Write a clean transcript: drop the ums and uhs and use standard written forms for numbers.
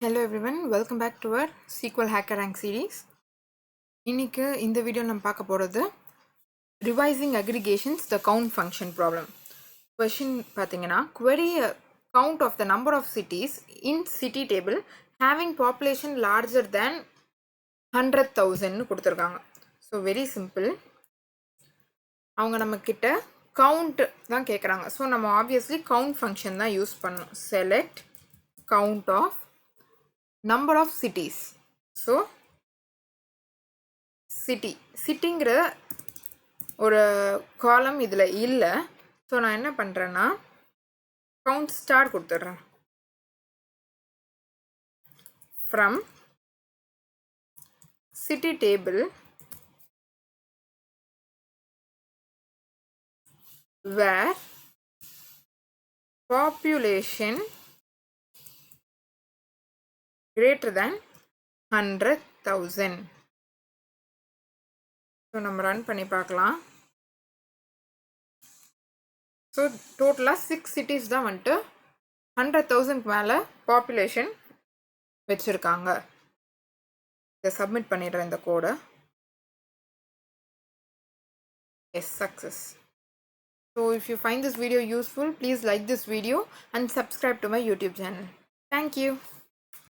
Hello everyone, welcome back to our SQL Hacker Rank series. இன்னைக்கு இந்த video நம்ம பார்க்க போகிறது revising aggregations the count function problem. Question பார்த்தீங்கன்னா query a count of the number of cities in city table having population larger than 100,000 கொடுத்துருக்காங்க. So very simple. அவங்க நம்ம கிட்ட கவுண்ட் தான் கேட்குறாங்க. ஸோ நம்ம ஆப்வியஸ்லி கவுண்ட் ஃபங்க்ஷன் தான் யூஸ் பண்ணணும். Select count of number of cities. So சிட்டிங்கிற ஒரு காலம் இதில் இல்லை. ஸோ நான் என்ன பண்ணுறேன்னா கவுண்ட் ஸ்டார் கொடுத்துட்றேன். From city table where population greater than 100,000. So நம்ம ரன் பண்ணி பார்க்கலாம். ஸோ டோட்டலாக 6 சிட்டிஸ் தான் வந்துட்டு 100,000 மேலே பாப்புலேஷன் வச்சுருக்காங்க. இதை சப்மிட் பண்ணிடுறேன் இந்த கோடை. Yes, success. So if you find this video useful, please like this video and subscribe to my YouTube channel. Thank you.